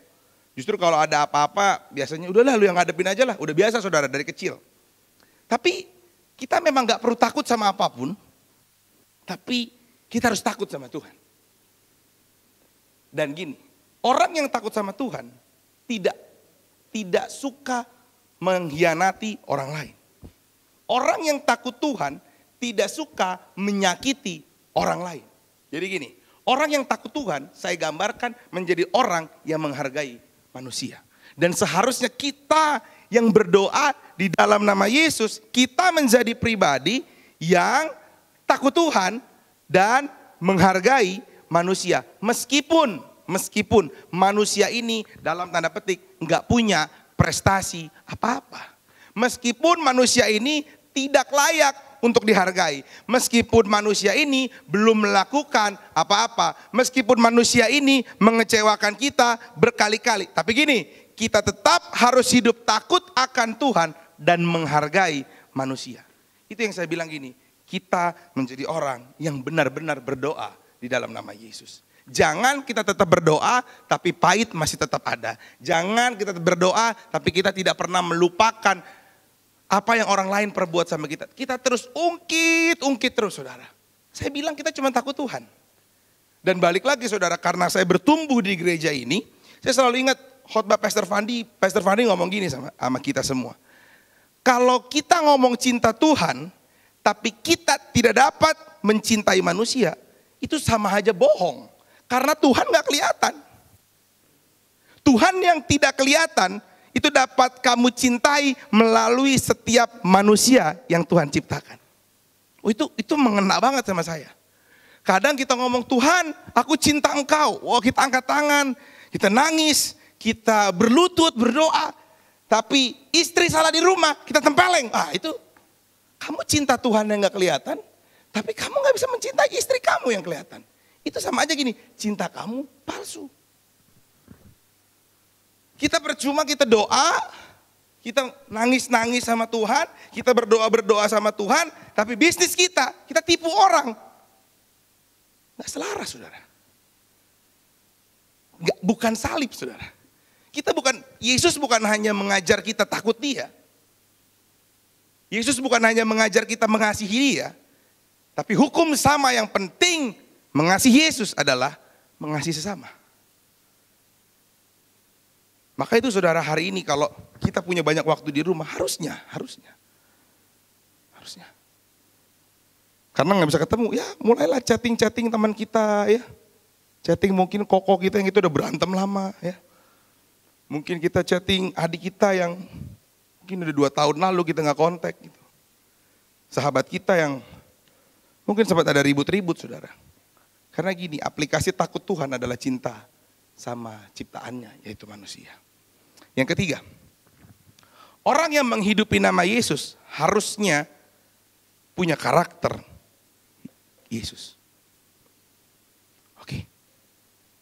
Justru kalau ada apa-apa, biasanya udahlah lu yang ngadepin aja lah. Udah biasa, saudara, dari kecil. Tapi kita memang gak perlu takut sama apapun. Tapi kita harus takut sama Tuhan. Dan gini, orang yang takut sama Tuhan tidak suka mengkhianati orang lain. Orang yang takut Tuhan tidak suka menyakiti orang lain. Jadi gini, orang yang takut Tuhan saya gambarkan menjadi orang yang menghargai manusia. Dan seharusnya kita yang berdoa di dalam nama Yesus, kita menjadi pribadi yang takut Tuhan dan menghargai manusia. Meskipun manusia ini dalam tanda petik enggak punya prestasi apa-apa. Meskipun manusia ini tidak layak untuk dihargai. Meskipun manusia ini belum melakukan apa-apa. Meskipun manusia ini mengecewakan kita berkali-kali. Tapi gini, kita tetap harus hidup takut akan Tuhan dan menghargai manusia. Itu yang saya bilang gini. Kita menjadi orang yang benar-benar berdoa di dalam nama Yesus. Jangan kita tetap berdoa tapi pahit masih tetap ada. Jangan kita berdoa tapi kita tidak pernah melupakan apa yang orang lain perbuat sama kita. Kita terus ungkit terus, saudara. Saya bilang kita cuma takut Tuhan. Dan balik lagi, saudara, karena saya bertumbuh di gereja ini, saya selalu ingat khotbah Pastor Fandi ngomong gini sama kita semua. Kalau kita ngomong cinta Tuhan tapi kita tidak dapat mencintai manusia, itu sama aja bohong. Karena Tuhan gak kelihatan. Tuhan yang tidak kelihatan, itu dapat kamu cintai melalui setiap manusia yang Tuhan ciptakan. Itu mengena banget sama saya. Kadang kita ngomong, Tuhan aku cinta engkau. Kita angkat tangan, kita nangis, kita berlutut, berdoa. Tapi istri salah di rumah, kita tempeleng. Itu kamu cinta Tuhan yang gak kelihatan, tapi kamu gak bisa mencintai istri kamu yang kelihatan. Itu sama aja gini, cinta kamu palsu. Kita percuma kita doa, kita nangis-nangis sama Tuhan, kita berdoa-berdoa sama Tuhan, tapi bisnis kita tipu orang. Gak selaras, saudara. Bukan salib, saudara. Yesus bukan hanya mengajar kita takut Dia. Yesus bukan hanya mengajar kita mengasihi Dia, tapi hukum sama yang penting mengasihi Yesus adalah mengasihi sesama. Maka itu, saudara, hari ini kalau kita punya banyak waktu di rumah, harusnya. Karena nggak bisa ketemu, ya mulailah chatting teman kita, ya. Chatting mungkin koko kita yang itu udah berantem lama, ya. Mungkin kita chatting adik kita yang mungkin udah 2 tahun lalu kita nggak kontak gitu. Sahabat kita yang mungkin sempat ada ribut-ribut, saudara. Karena gini, aplikasi takut Tuhan adalah cinta sama ciptaannya, yaitu manusia. Yang ketiga, orang yang menghidupi nama Yesus harusnya punya karakter Yesus. Oke.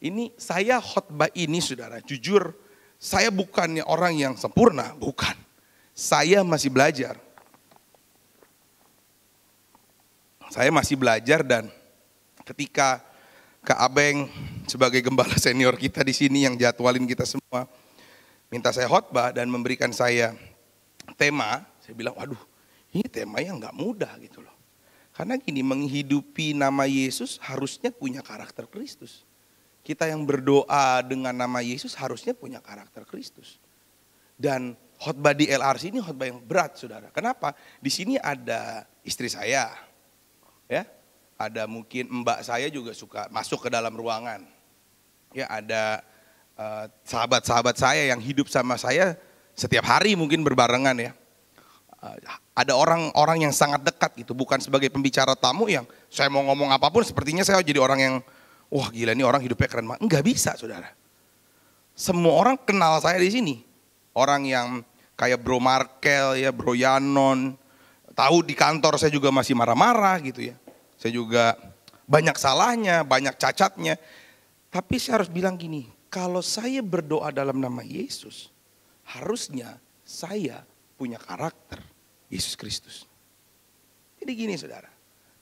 Ini saya khotbah ini, saudara, jujur saya bukannya orang yang sempurna, bukan. Saya masih belajar. Dan ketika Kak Abeng sebagai gembala senior kita di sini yang jadwalin kita semua minta saya khotbah dan memberikan saya tema, saya bilang, waduh, ini tema yang nggak mudah gitu loh. Karena gini, menghidupi nama Yesus harusnya punya karakter Kristus. Kita yang berdoa dengan nama Yesus harusnya punya karakter Kristus. Dan khotbah di LRC ini khotbah yang berat, saudara. Kenapa? Di sini ada istri saya, ya, ada mungkin mbak saya juga suka masuk ke dalam ruangan, ya, ada sahabat-sahabat saya yang hidup sama saya setiap hari mungkin berbarengan, ya. Ada orang-orang yang sangat dekat gitu, bukan sebagai pembicara tamu yang saya mau ngomong apapun sepertinya saya jadi orang yang wah gila ini orang hidupnya keren banget. Enggak bisa, saudara. Semua orang kenal saya di sini. Orang yang kayak Bro Markel, ya, Bro Yanon, tahu di kantor saya juga masih marah-marah gitu, ya. Saya juga banyak salahnya, banyak cacatnya. Tapi saya harus bilang gini, kalau saya berdoa dalam nama Yesus, harusnya saya punya karakter Yesus Kristus. Jadi gini, saudara,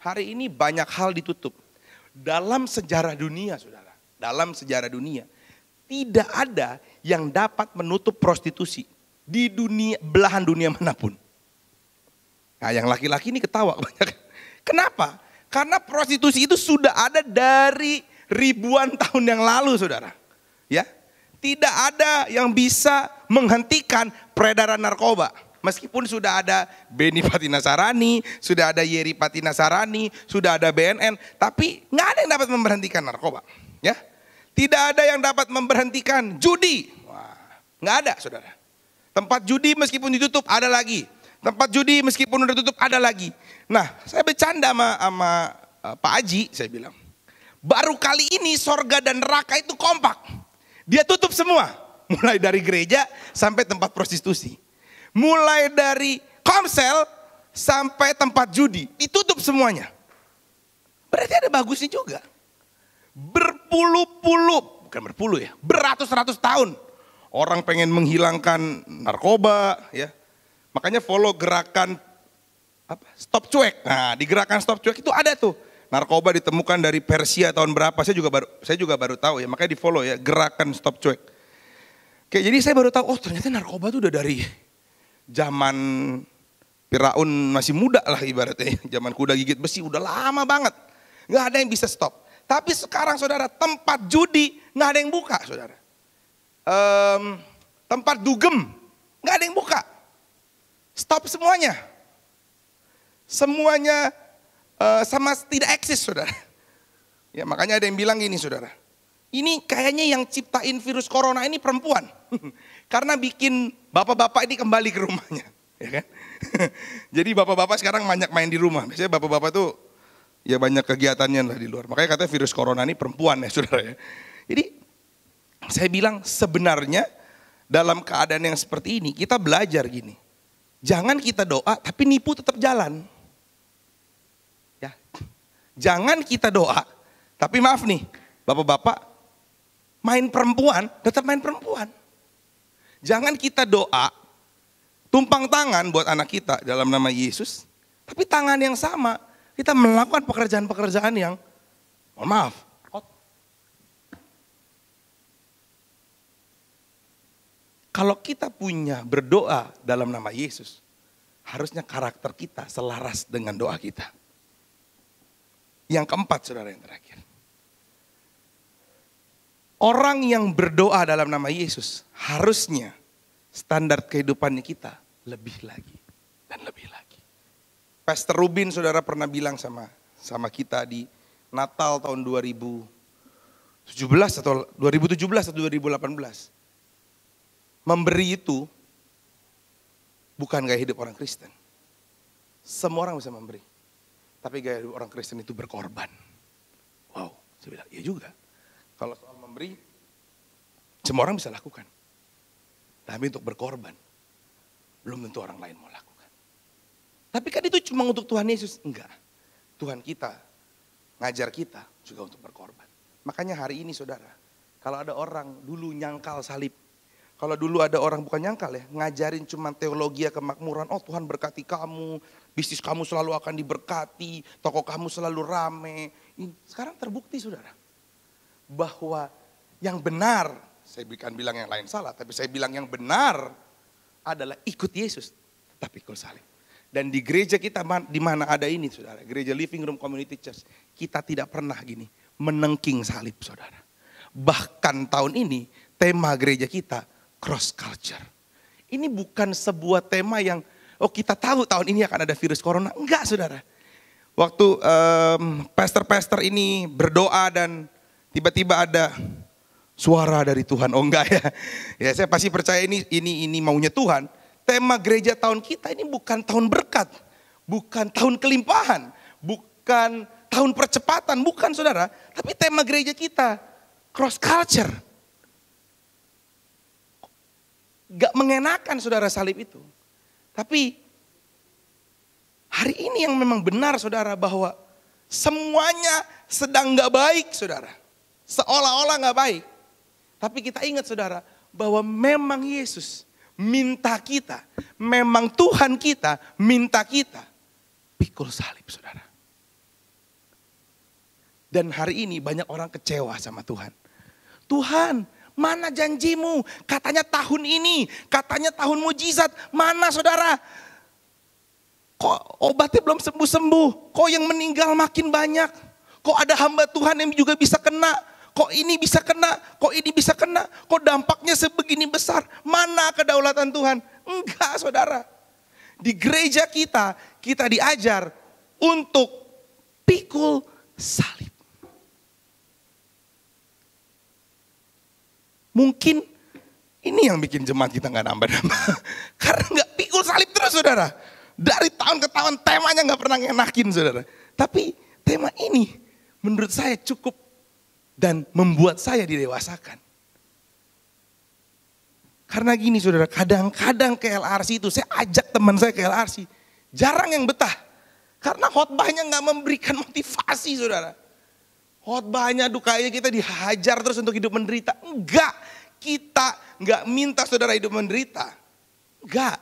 hari ini banyak hal ditutup. Dalam sejarah dunia, saudara, dalam sejarah dunia, tidak ada yang dapat menutup prostitusi di dunia, belahan dunia manapun. Nah, yang laki-laki ini ketawa banyak. Kenapa? Karena prostitusi itu sudah ada dari ribuan tahun yang lalu, saudara. Ya, tidak ada yang bisa menghentikan peredaran narkoba. Meskipun sudah ada Beni Patinasarani, sudah ada Yeri Patinasarani, sudah ada BNN, tapi nggak ada yang dapat memberhentikan narkoba. Ya, tidak ada yang dapat memberhentikan judi. Wah, nggak ada, saudara. Tempat judi meskipun ditutup ada lagi. Tempat judi meskipun udah tutup ada lagi. Nah, saya bercanda sama Pak Haji, saya bilang, baru kali ini sorga dan neraka itu kompak. Dia tutup semua, mulai dari gereja sampai tempat prostitusi. Mulai dari komsel sampai tempat judi, ditutup semuanya. Berarti ada bagusnya juga. Berpuluh-puluh, bukan berpuluh ya, beratus-ratus tahun. Orang pengen menghilangkan narkoba, ya. Makanya follow gerakan stop cuek. Nah, di gerakan stop cuek itu ada tuh. Narkoba ditemukan dari Persia tahun berapa, saya juga baru tahu ya. Makanya di follow ya, gerakan stop cuek. Oke, jadi saya baru tahu, oh ternyata narkoba itu udah dari zaman Firaun masih muda lah ibaratnya. Zaman kuda gigit besi udah lama banget. Nggak ada yang bisa stop. Tapi sekarang, saudara, tempat judi nggak ada yang buka, saudara. Tempat dugem nggak ada yang buka. Stop semuanya. Semuanya sama tidak eksis, saudara. Ya, makanya ada yang bilang gini, saudara. Ini kayaknya yang ciptain virus corona ini perempuan. Karena bikin bapak-bapak ini kembali ke rumahnya. Ya kan? Jadi bapak-bapak sekarang banyak main di rumah. Biasanya bapak-bapak tuh ya banyak kegiatannya lah di luar. Makanya katanya virus corona ini perempuan ya, saudara ya. Jadi saya bilang sebenarnya dalam keadaan yang seperti ini kita belajar gini. Jangan kita doa tapi nipu tetap jalan. Ya. Jangan kita doa tapi maaf nih bapak-bapak main perempuan tetap main perempuan. Jangan kita doa tumpang tangan buat anak kita dalam nama Yesus. Tapi tangan yang sama kita melakukan pekerjaan-pekerjaan yang mohon maaf. Kalau kita punya berdoa dalam nama Yesus, harusnya karakter kita selaras dengan doa kita. Yang keempat, saudara, yang terakhir. Orang yang berdoa dalam nama Yesus, harusnya standar kehidupannya kita lebih lagi dan lebih lagi. Pastor Rubin, saudara, pernah bilang sama kita di Natal tahun 2017 atau 2018. Memberi itu bukan gaya hidup orang Kristen. Semua orang bisa memberi. Tapi gaya hidup orang Kristen itu berkorban. Wow, saya bilang, iya juga. Kalau soal memberi, semua orang bisa lakukan. Tapi untuk berkorban, belum tentu orang lain mau lakukan. Tapi kan itu cuma untuk Tuhan Yesus. Enggak. Tuhan kita, ngajar kita juga untuk berkorban. Makanya hari ini, saudara, kalau ada orang dulu nyangkal salib, kalau dulu ada orang bukan nyangkal ya, ngajarin cuma teologi kemakmuran, oh Tuhan berkati kamu, bisnis kamu selalu akan diberkati, toko kamu selalu rame. Sekarang terbukti, saudara, bahwa yang benar, saya bukan bilang yang lain salah, tapi saya bilang yang benar adalah ikut Yesus, tetap ikut salib. Dan di gereja kita di mana ada ini, saudara, gereja Living Room Community Church, kita tidak pernah gini menengking salib, saudara. Bahkan tahun ini tema gereja kita cross culture. Ini bukan sebuah tema yang, kita tahu tahun ini akan ada virus corona. Enggak saudara. Waktu pastor-pastor ini berdoa dan tiba-tiba ada suara dari Tuhan. Oh enggak ya. Ya saya pasti percaya ini maunya Tuhan. Tema gereja tahun kita ini bukan tahun berkat. Bukan tahun kelimpahan. Bukan tahun percepatan. Bukan saudara. Tapi tema gereja kita cross culture. Gak mengenakan saudara salib itu. Tapi hari ini yang memang benar saudara bahwa semuanya sedang gak baik saudara. Seolah-olah gak baik. Tapi kita ingat saudara bahwa memang Yesus minta kita. Memang Tuhan kita minta kita pikul salib saudara. Dan hari ini banyak orang kecewa sama Tuhan. Tuhan, mana janjimu? Katanya tahun ini, katanya tahun mujizat. Mana saudara? Kok obatnya belum sembuh-sembuh? Kok yang meninggal makin banyak? Kok ada hamba Tuhan yang juga bisa kena? Kok ini bisa kena? Kok ini bisa kena? Kok dampaknya sebegini besar? Mana kedaulatan Tuhan? Enggak saudara. Di gereja kita diajar untuk pikul salib. Mungkin ini yang bikin jemaat kita gak nambah-nambah. Karena gak pikul salib terus saudara. Dari tahun ke tahun temanya gak pernah ngenakin saudara. Tapi tema ini menurut saya cukup dan membuat saya didewasakan. Karena gini saudara, kadang-kadang ke LRC itu saya ajak teman saya ke LRC. Jarang yang betah. Karena khotbahnya gak memberikan motivasi saudara. Khotbahnya dukanya kita dihajar terus untuk hidup menderita. Enggak, kita enggak minta saudara hidup menderita. Enggak.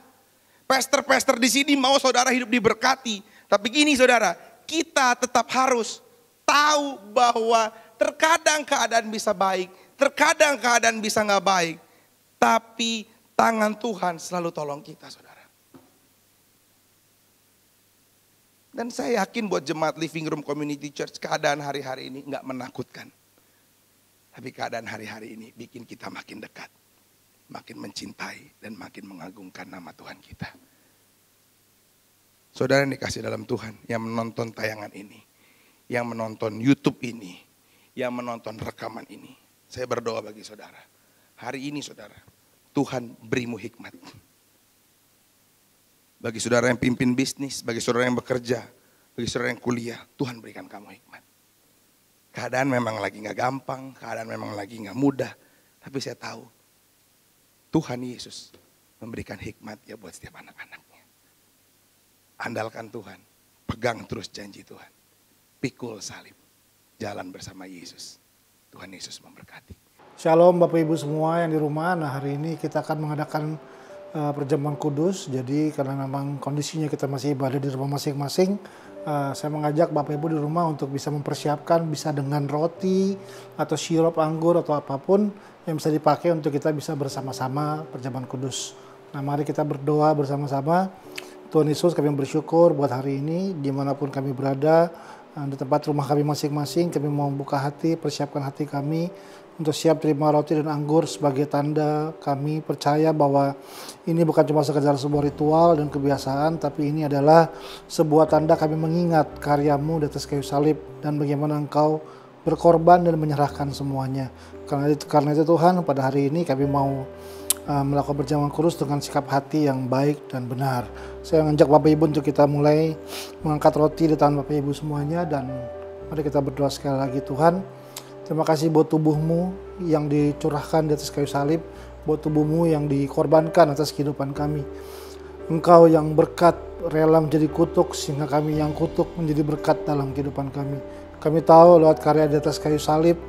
Pastor-pastor di sini mau saudara hidup diberkati. Tapi gini saudara, kita tetap harus tahu bahwa terkadang keadaan bisa baik, terkadang keadaan bisa enggak baik. Tapi tangan Tuhan selalu tolong kita saudara. Dan saya yakin buat jemaat Living Room Community Church keadaan hari-hari ini gak menakutkan. Tapi keadaan hari-hari ini bikin kita makin dekat. Makin mencintai dan makin mengagungkan nama Tuhan kita. Saudara yang dikasih dalam Tuhan yang menonton tayangan ini. Yang menonton YouTube ini. Yang menonton rekaman ini. Saya berdoa bagi saudara. Hari ini saudara, Tuhan berimu hikmat. Bagi saudara yang pimpin bisnis, bagi saudara yang bekerja, bagi saudara yang kuliah, Tuhan berikan kamu hikmat. Keadaan memang lagi gak gampang, keadaan memang lagi gak mudah. Tapi saya tahu, Tuhan Yesus memberikan hikmat ya buat setiap anak-anaknya. Andalkan Tuhan, pegang terus janji Tuhan. Pikul salib, jalan bersama Yesus. Tuhan Yesus memberkati. Shalom Bapak Ibu semua yang di rumah. Nah hari ini kita akan mengadakan perjamuan kudus. Jadi karena memang kondisinya kita masih ibadah di rumah masing-masing, saya mengajak Bapak Ibu di rumah untuk bisa mempersiapkan, bisa dengan roti atau sirup anggur atau apapun yang bisa dipakai untuk kita bisa bersama-sama perjamuan kudus. Nah mari kita berdoa bersama-sama. Tuhan Yesus, kami bersyukur buat hari ini dimanapun kami berada, di tempat rumah kami masing-masing, kami mau buka hati, persiapkan hati kami untuk siap terima roti dan anggur sebagai tanda kami percaya bahwa ini bukan cuma sekedar sebuah ritual dan kebiasaan, tapi ini adalah sebuah tanda kami mengingat karyamu di atas kayu salib dan bagaimana engkau berkorban dan menyerahkan semuanya. Karena itu Tuhan, pada hari ini kami mau melakukan perjamuan kudus dengan sikap hati yang baik dan benar. Saya mengajak Bapak Ibu untuk kita mulai mengangkat roti di tangan Bapak Ibu semuanya, dan mari kita berdoa sekali lagi. Tuhan, terima kasih buat tubuhmu yang dicurahkan di atas kayu salib, buat tubuhmu yang dikorbankan atas kehidupan kami. Engkau yang berkat rela menjadi kutuk sehingga kami yang kutuk menjadi berkat dalam kehidupan kami. Kami tahu lewat karya di atas kayu salib,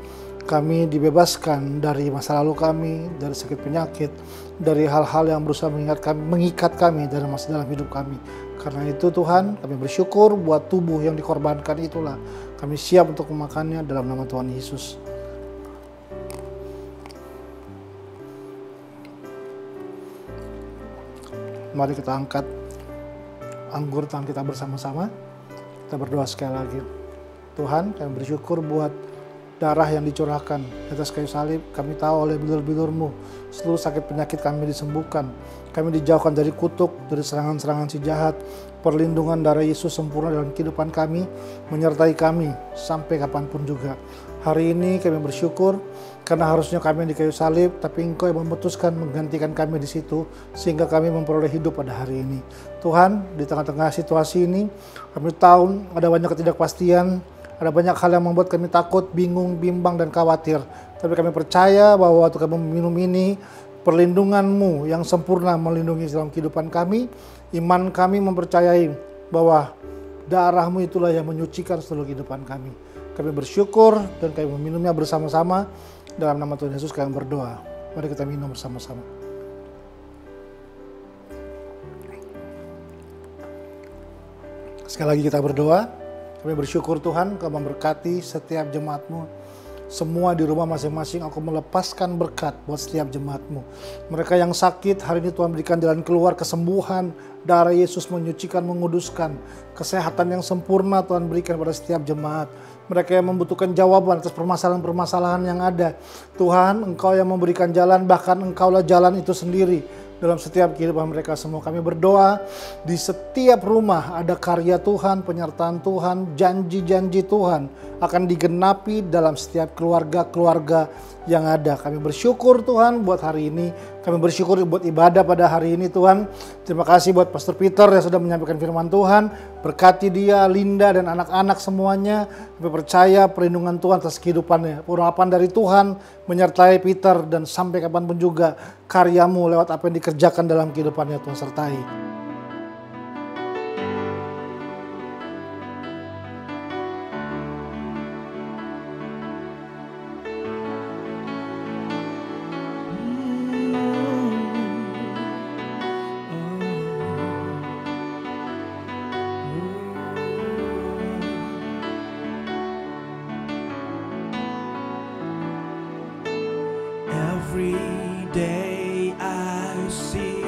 kami dibebaskan dari masa lalu kami, dari sakit penyakit, dari hal-hal yang berusaha mengikat kami dalam hidup kami. Karena itu Tuhan, kami bersyukur buat tubuh yang dikorbankan itulah. Kami siap untuk memakannya dalam nama Tuhan Yesus. Mari kita angkat anggur tangan kita bersama-sama. Kita berdoa sekali lagi. Tuhan, kami bersyukur buat darah yang dicurahkan di atas kayu salib. Kami tahu oleh bilur-bilur-Mu seluruh sakit penyakit kami disembuhkan. Kami dijauhkan dari kutuk, dari serangan-serangan si jahat. Perlindungan darah Yesus sempurna dalam kehidupan kami, menyertai kami sampai kapanpun juga. Hari ini kami bersyukur karena harusnya kami di kayu salib, tapi Engkau yang memutuskan menggantikan kami di situ sehingga kami memperoleh hidup pada hari ini. Tuhan, di tengah-tengah situasi ini, kami tahu ada banyak ketidakpastian, ada banyak hal yang membuat kami takut, bingung, bimbang, dan khawatir. Tapi kami percaya bahwa waktu kami meminum ini, perlindungan-Mu yang sempurna melindungi dalam kehidupan kami. Iman kami mempercayai bahwa darah-Mu itulah yang menyucikan seluruh kehidupan kami. Kami bersyukur dan kami meminumnya bersama-sama. Dalam nama Tuhan Yesus kami berdoa. Mari kita minum bersama-sama. Sekali lagi kita berdoa. Kami bersyukur Tuhan, Kau memberkati setiap jemaat-Mu. Semua di rumah masing-masing Aku melepaskan berkat buat setiap jemaat-Mu. Mereka yang sakit, hari ini Tuhan berikan jalan keluar, kesembuhan. Darah Yesus menyucikan, menguduskan. Kesehatan yang sempurna Tuhan berikan pada setiap jemaat. Mereka yang membutuhkan jawaban atas permasalahan-permasalahan yang ada. Tuhan, Engkau yang memberikan jalan, bahkan Engkaulah jalan itu sendiri dalam setiap kehidupan mereka semua. Kami berdoa di setiap rumah ada karya Tuhan, penyertaan Tuhan, janji-janji Tuhan akan digenapi dalam setiap keluarga-keluarga yang ada. Kami bersyukur Tuhan buat hari ini. Kami bersyukur buat ibadah pada hari ini Tuhan. Terima kasih buat Pastor Peter yang sudah menyampaikan firman Tuhan. Berkati dia, Linda dan anak-anak semuanya. Kami percaya perlindungan Tuhan atas kehidupannya. Urapan dari Tuhan menyertai Peter dan sampai kapanpun juga karya-Mu lewat apa yang dikerjakan dalam kehidupannya Tuhan sertai. Every day I see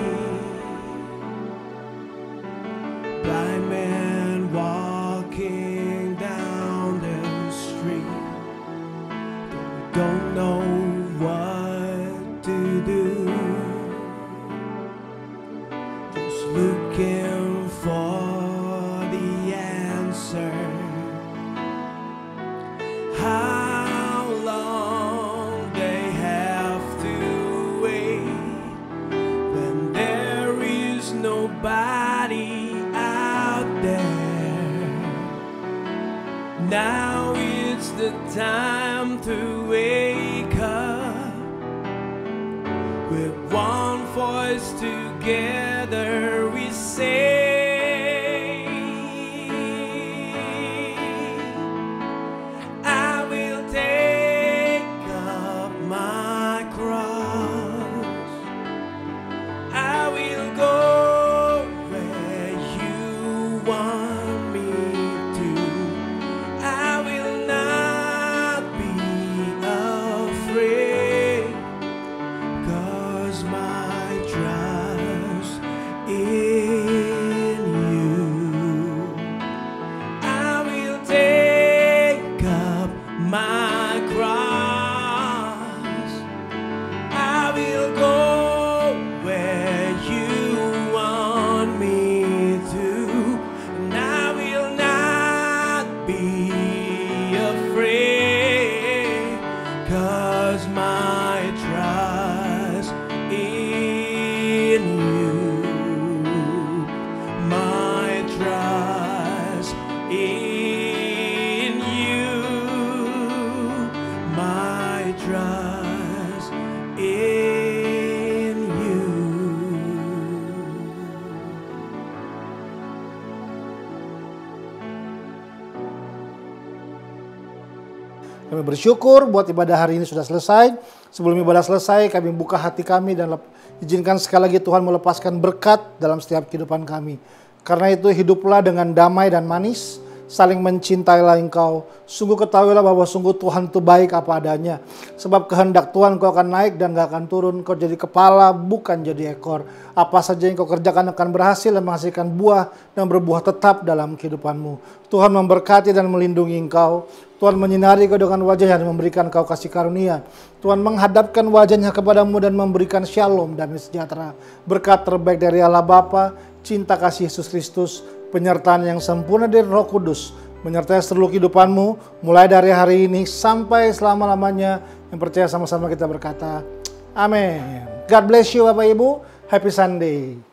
blind men walking down the street. Don't know what to do. Just looking for the answer. How long they have to wait when there is nobody out there. Now it's the time to wake up. With one voice together we say, I will take up my cross. I will go where you want me to. I will not be afraid, 'cause my trust in you. I will take up my cross. I will go where you want me to, and I will not be afraid, 'cause my trust in you. My trust in you. My trust in you. Kami bersyukur buat ibadah hari ini sudah selesai. Sebelum ibadah selesai, kami buka hati kami dan izinkan sekali lagi Tuhan melepaskan berkat dalam setiap kehidupan kami. Karena itu hiduplah dengan damai dan manis, saling mencintailah engkau. Sungguh ketahuilah bahwa sungguh Tuhan itu baik apa adanya. Sebab kehendak Tuhan kau akan naik dan gak akan turun. Kau jadi kepala bukan jadi ekor. Apa saja yang kau kerjakan akan berhasil dan menghasilkan buah dan berbuah tetap dalam kehidupanmu. Tuhan memberkati dan melindungi engkau. Tuhan menyinari kau dengan wajahnya dan memberikan kau kasih karunia. Tuhan menghadapkan wajahnya kepadamu dan memberikan shalom dan sejahtera. Berkat terbaik dari Allah Bapa, cinta kasih Yesus Kristus, penyertaan yang sempurna dari Roh Kudus, menyertai seluruh kehidupanmu, mulai dari hari ini sampai selama-lamanya. Yang percaya sama-sama kita berkata, amin. God bless you Bapak Ibu. Happy Sunday.